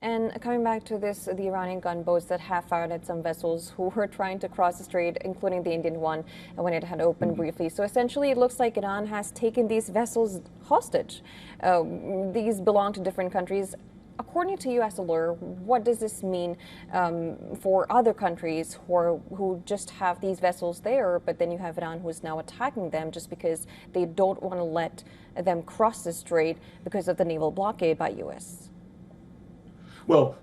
And coming back to this, the Iranian gunboats that have fired at some vessels who were trying to cross the strait, including the Indian one, when it had opened briefly. So essentially, it looks like Iran has taken these vessels hostage. These belong to different countries. According to you as a lawyer, what does this mean for other countries who just have these vessels there, but then you have Iran who is now attacking them just because they don't want to let them cross the strait because of the naval blockade by U.S.? Well,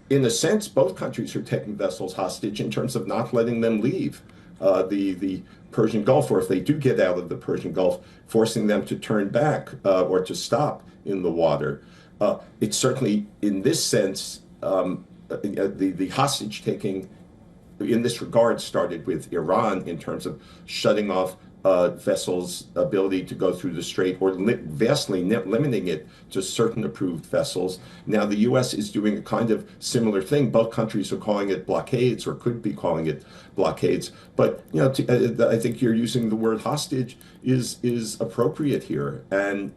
in a sense, both countries are taking vessels hostage in terms of not letting them leave the Persian Gulf, or if they do get out of the Persian Gulf, forcing them to turn back or to stop in the water. It's certainly, in this sense, the hostage taking in this regard started with Iran in terms of shutting off vessels' ability to go through the strait, or vastly limiting it to certain approved vessels. Now, the U.S. is doing a kind of similar thing. Both countries are calling it blockades, or could be calling it blockades. But I think you're using the word hostage is appropriate here, and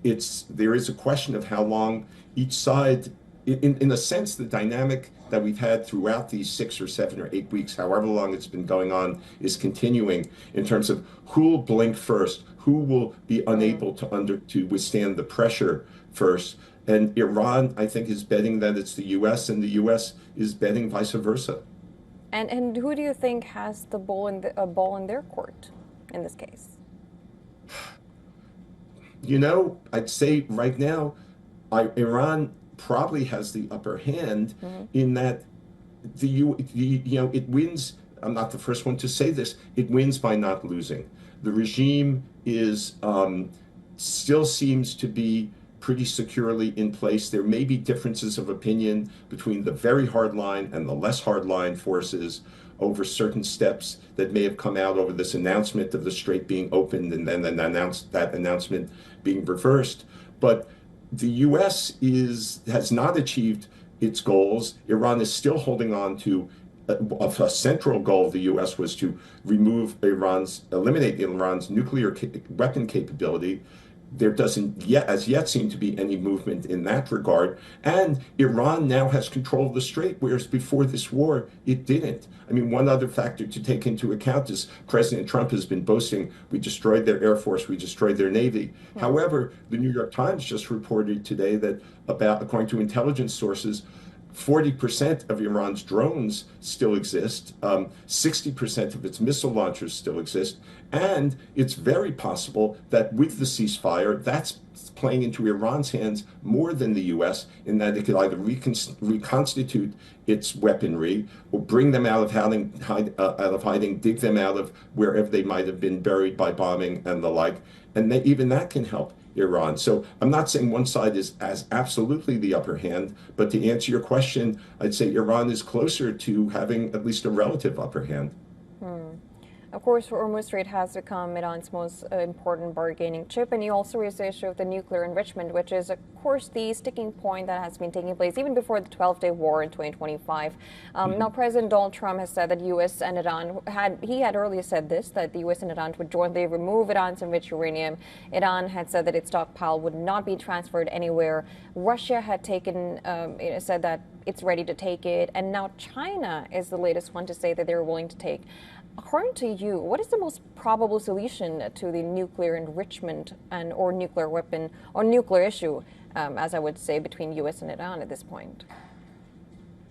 there is a question of how long each side. In a sense, the dynamic that we've had throughout these 6 or 7 or 8 weeks, however long it's been going on, is continuing in terms of who will blink first, who will be unable to withstand the pressure first. And Iran, I think, is betting that it's the U.S., and the U.S. is betting vice versa. And who do you think has the ball in their court in this case? I'd say right now, Iran probably has the upper hand in that it wins. I'm not the first one to say this. It wins by not losing. The regime is still seems to be pretty securely in place. There may be differences of opinion between the very hardline and the less hardline forces over certain steps that may have come out over this announcement of the strait being opened and then that announcement being reversed. But the U.S. has not achieved its goals. Iran is still holding on to a central goal of the U.S. was to eliminate Iran's nuclear weapon capability. There doesn't as yet seem to be any movement in that regard. And Iran now has control of the strait, whereas before this war, it didn't. I mean, one other factor to take into account is President Trump has been boasting, we destroyed their Air Force, we destroyed their Navy. However, the New York Times just reported today that according to intelligence sources, 40% of Iran's drones still exist, 60% of its missile launchers still exist, and it's very possible that with the ceasefire, that's playing into Iran's hands more than the U.S. in that it could either reconstitute its weaponry or bring them out of hiding, dig them out of wherever they might have been buried by bombing and the like, and even that can help Iran. So I'm not saying one side is as absolutely the upper hand, but to answer your question, I'd say Iran is closer to having at least a relative upper hand. Of course, Hormuz Strait has become Iran's most important bargaining chip, and you also raised the issue of the nuclear enrichment, which is, of course, the sticking point that has been taking place even before the 12-day war in 2025. Now, President Donald Trump has said that U.S. and Iran had earlier said this, that the U.S. and Iran would jointly remove Iran's enriched uranium. Iran had said that its stockpile would not be transferred anywhere. Russia had said that it's ready to take it, and now China is the latest one to say that they're willing to take. According to you, what is the most probable solution to the nuclear enrichment or nuclear weapon or nuclear issue, as I would say, between U.S. and Iran at this point?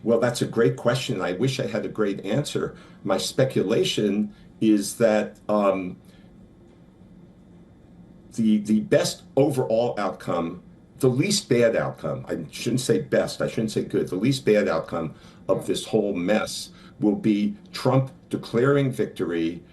Well, that's a great question. I wish I had a great answer. My speculation is that the best overall outcome, the least bad outcome, I shouldn't say best, I shouldn't say good, the least bad outcome of this whole mess will be Trump declaring victory,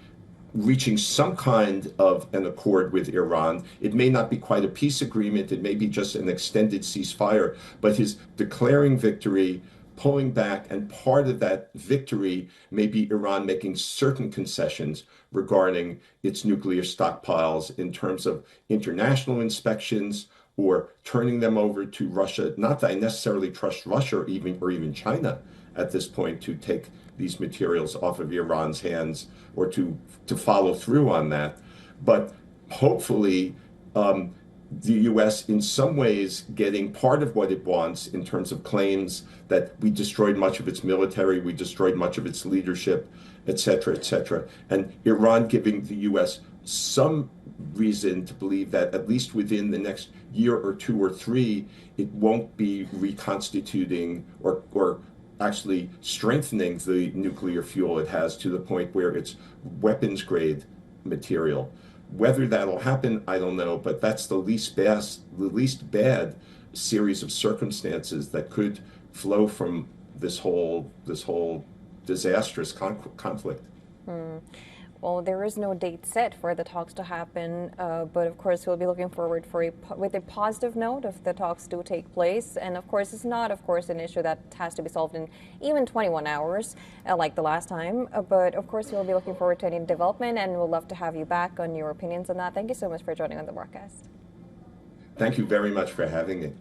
reaching some kind of an accord with Iran. It may not be quite a peace agreement, it may be just an extended ceasefire, but his declaring victory, pulling back, and part of that victory may be Iran making certain concessions regarding its nuclear stockpiles in terms of international inspections or turning them over to Russia. Not that I necessarily trust Russia or even China at this point to take these materials off of Iran's hands or to follow through on that. But hopefully the U.S. in some ways getting part of what it wants in terms of claims that we destroyed much of its military, we destroyed much of its leadership, et cetera, et cetera. And Iran giving the U.S. some reason to believe that at least within the next year or two or three, it won't be reconstituting or actually strengthening the nuclear fuel it has to the point where it's weapons grade material. Whether that'll happen, I don't know, but that's the least bad series of circumstances that could flow from this whole disastrous conflict. Well, there is no date set for the talks to happen, but of course we'll be looking forward with a positive note if the talks do take place. And of course, it's not, of course, an issue that has to be solved in even 21 hours, like the last time. But of course, we'll be looking forward to any development, and we'll love to have you back on your opinions on that. Thank you so much for joining on the broadcast. Thank you very much for having me.